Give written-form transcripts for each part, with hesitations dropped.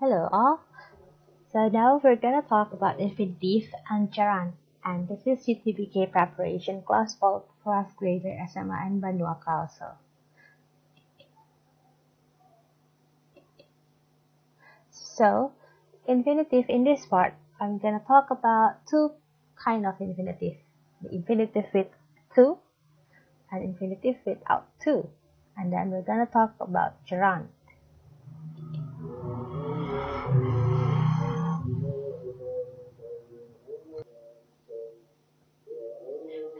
Hello all. So now we're gonna talk about infinitive and gerund. And this is UTBK preparation class for 12th grader SMA and Banua also. So infinitive in this part, I'm gonna talk about two kind of infinitive. The infinitive with to and infinitive without to. And then we're gonna talk about gerund.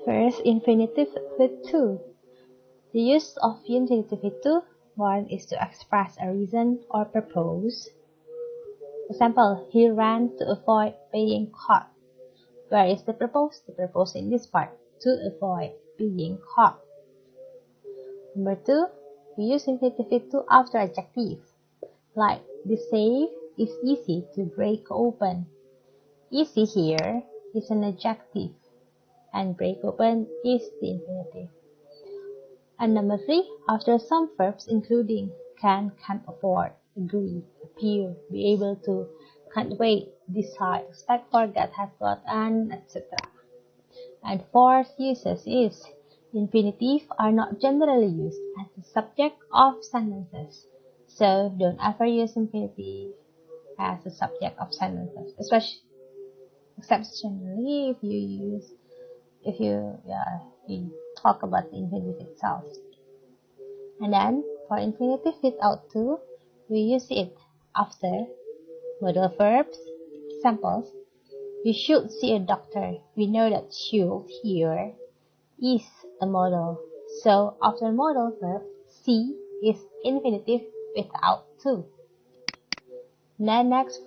First, infinitive with to. The use of infinitive with to. One is to express a reason or purpose. Example, he ran to avoid being caught. Where is the purpose? The purpose in this part, to avoid being caught. Number two, we use infinitive with to after adjective. Like, the safe is easy to break open. Easy here is an adjective, and break open is the infinitive. And number three, after some verbs including can, can't afford, agree, appear, be able to, can't wait, decide, expect, forget, have got, and etc. And fourth uses is infinitive are not generally used as the subject of sentences. So don't ever use infinitive as the subject of sentences, especially exceptionally if you talk about the infinitive itself. And then for infinitive without to, we use it after modal verbs. Examples: you should see a doctor. We know that should here is a modal. So after modal verb, see is infinitive without to. Then next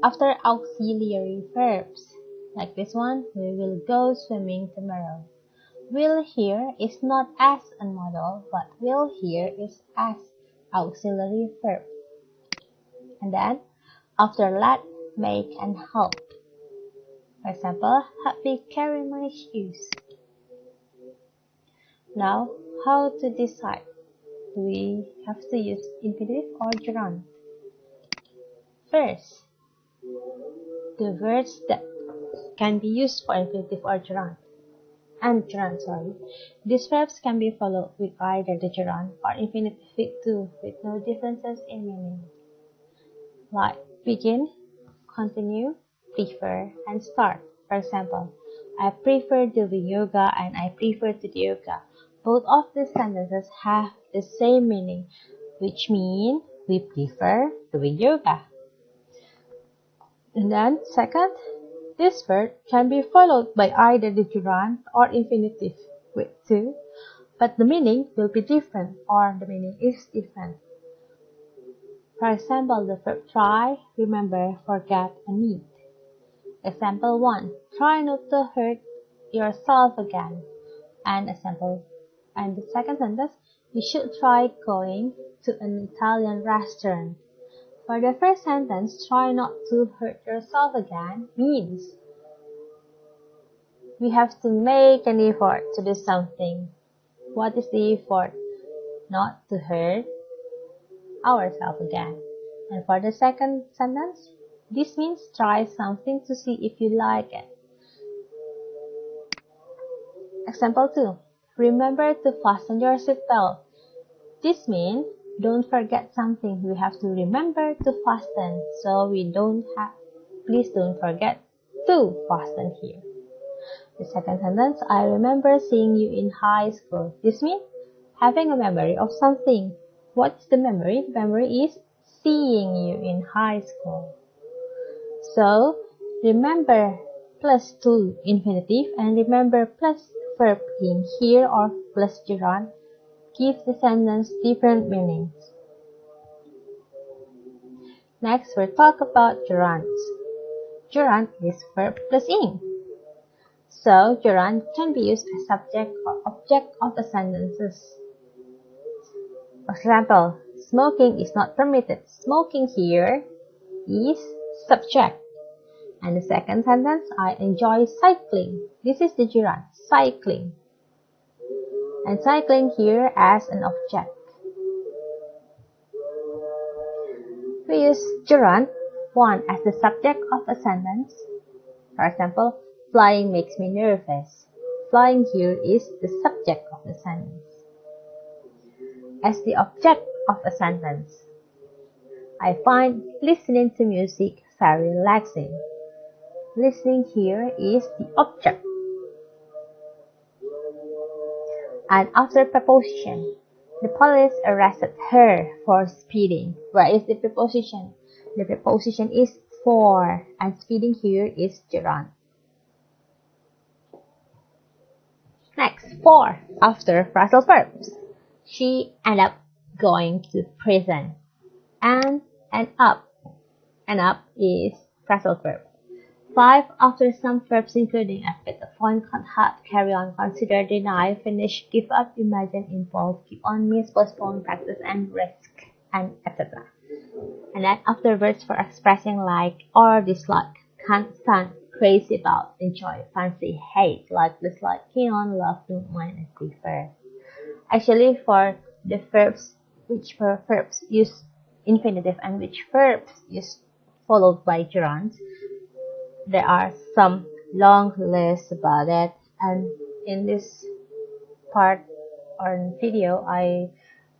after auxiliary verbs, like this one, we will go swimming tomorrow. Will here is not as a modal, but will here is as auxiliary verb. And then after let, make, and help. For example, help me carry my shoes. Now, how to decide? Do we have to use infinitive or gerund? First, the words that can be used for infinitive or gerund. These verbs can be followed with either the gerund or infinitive with to, with no differences in meaning. Like begin, continue, prefer, and start. For example, I prefer doing yoga and I prefer to do yoga. Both of these sentences have the same meaning, which means we prefer doing yoga. And then second, this verb can be followed by either the gerund or infinitive with to, but the meaning will be different or the meaning is different. For example, the verb try, remember, forget, and meet. Example 1. Try not to hurt yourself again. And the second sentence, you should try going to an Italian restaurant. For the first sentence, try not to hurt yourself again means we have to make an effort to do something. What is the effort? Not to hurt ourselves again. And for the second sentence, this means try something to see if you like it. Example 2. Remember to fasten your seatbelt. This means don't forget something. We have to remember to fasten. So please don't forget to fasten here. The second sentence, I remember seeing you in high school. This means having a memory of something. What's the memory? The memory is seeing you in high school. So, remember plus to infinitive and remember plus verb in here or plus gerund give the sentence different meanings. Next, we'll talk about gerunds. Gerund is verb plus ing. So, gerund can be used as subject or object of the sentences. For example, smoking is not permitted. Smoking here is subject. And the second sentence, I enjoy cycling. This is the gerund, cycling. And cycling here as an object. We use use gerund 1 as the subject of a sentence. For example, flying makes me nervous. Flying here is the subject of the sentence. As the object of a sentence, I find listening to music very relaxing. Listening here is the object. And after preposition, the police arrested her for speeding. Where is the preposition? The preposition is for, and speeding here is gerund. Next, 4. After phrasal verbs. She ended up going to prison. And up. End up is phrasal verb. 5. After some verbs including affect, point, have, carry on, consider, deny, finish, give up, imagine, involve, keep on, miss, postpone, practice, and risk, and etc. And then after verbs for expressing like or dislike, can't stand, crazy about, enjoy, fancy, hate, like, dislike, keen on, love, don't mind, and prefer. Actually, for the verbs, which verbs use infinitive and which verbs is followed by gerunds, there are some long lists about it, and in this part or video I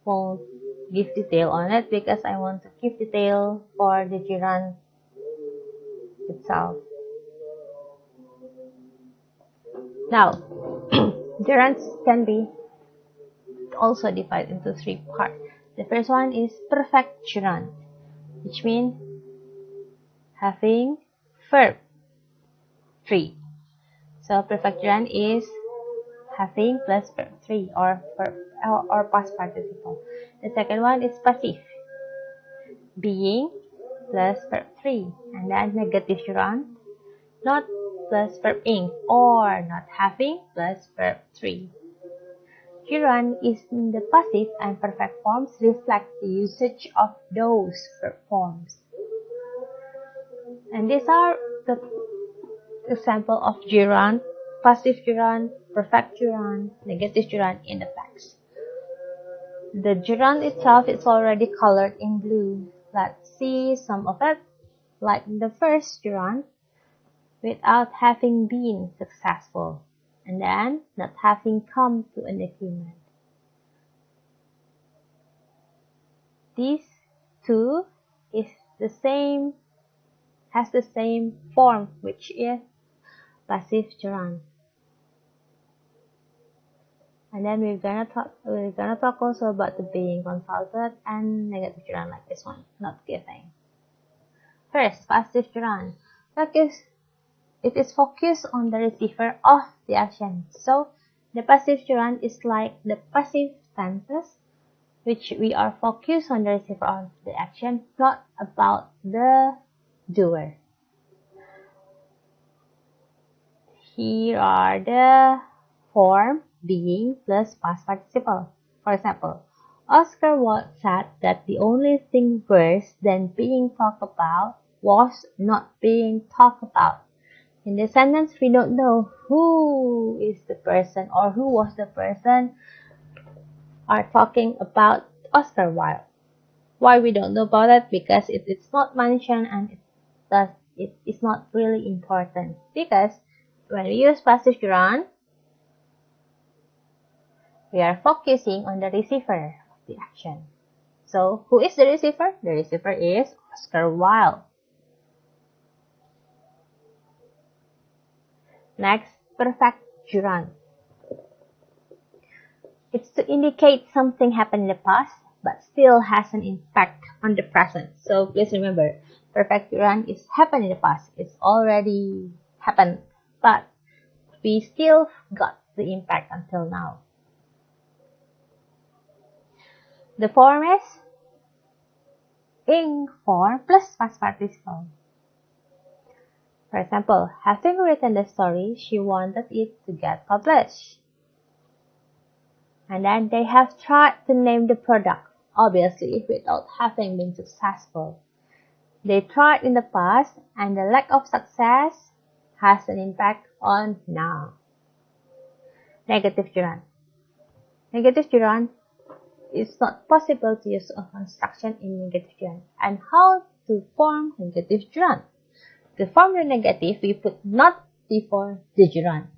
won't give detail on it because I want to give detail for the gerund itself. Now, gerunds can be also divided into 3 parts. The first one is perfect gerund, which means having verb 3. So perfect gerund is having plus verb 3 or verb or past participle. The second one is passive, being plus verb 3, and then negative gerund, not plus verb ing or not having plus verb 3. Gerund is in the passive and perfect forms reflect the usage of those verb forms. And these are the example of gerund, passive gerund, perfect gerund, negative gerund in the text. The gerund itself is already colored in blue. Let's see some of it. Like the first gerund, without having been successful, and then not having come to an agreement. These two is the same, has the same form, which is passive gerund. And then we're gonna talk also about the being consulted and negative gerund like this one, not giving. First, passive gerund. It is focused on the receiver of the action. So the passive gerund is like the passive tenses, which we are focused on the receiver of the action, not about the doer. Here are the form being plus past participle. For example, Oscar Wilde said that the only thing worse than being talked about was not being talked about. In the sentence, we don't know who is the person or who was the person are talking about Oscar Wilde. Why we don't know about it? Because it's not mentioned and it is not really important. Because when we use passive gerund, we are focusing on the receiver of the action. So, who is the receiver? The receiver is Oscar Wilde. Next, perfect gerund. It's to indicate something happened in the past, but still has an impact on the present. So, please remember, perfect gerund is happened in the past. It's already happened, but we still got the impact until now. The form is ing form plus past participle. For example, having written the story, she wanted it to get published. And then they have tried to name the product, obviously without having been successful. They tried in the past, and the lack of success has an impact on now. Negative gerund. Negative gerund it's not possible to use a construction in negative gerund. And how to form negative gerund? To form the negative, we put not before the gerund.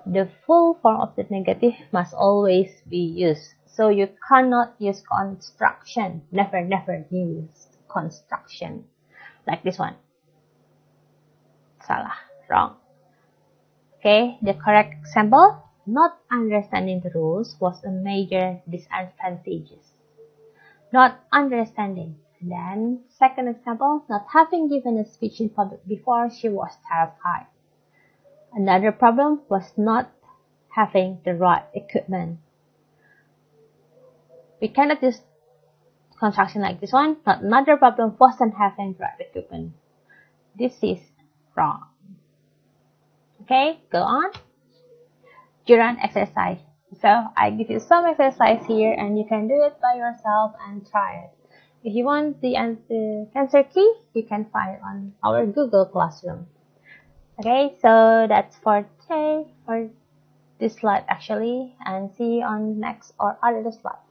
The full form of the negative must always be used. So you cannot use construction. Never use construction. Like this one. Salah. Wrong. Okay, the correct example. Not understanding the rules was a major disadvantage. Not understanding. And then, second example, not having given a speech in public before, she was terrified. Another problem was not having the right equipment. We cannot use construction like this one. Not another problem wasn't having the right equipment. This is wrong. Okay, go on. Gerund exercise. So I give you some exercise here and you can do it by yourself and try it. If you want the answer key, you can find it on our Google Classroom. Okay, so that's for today, for this slide actually, and see you on next or other slide.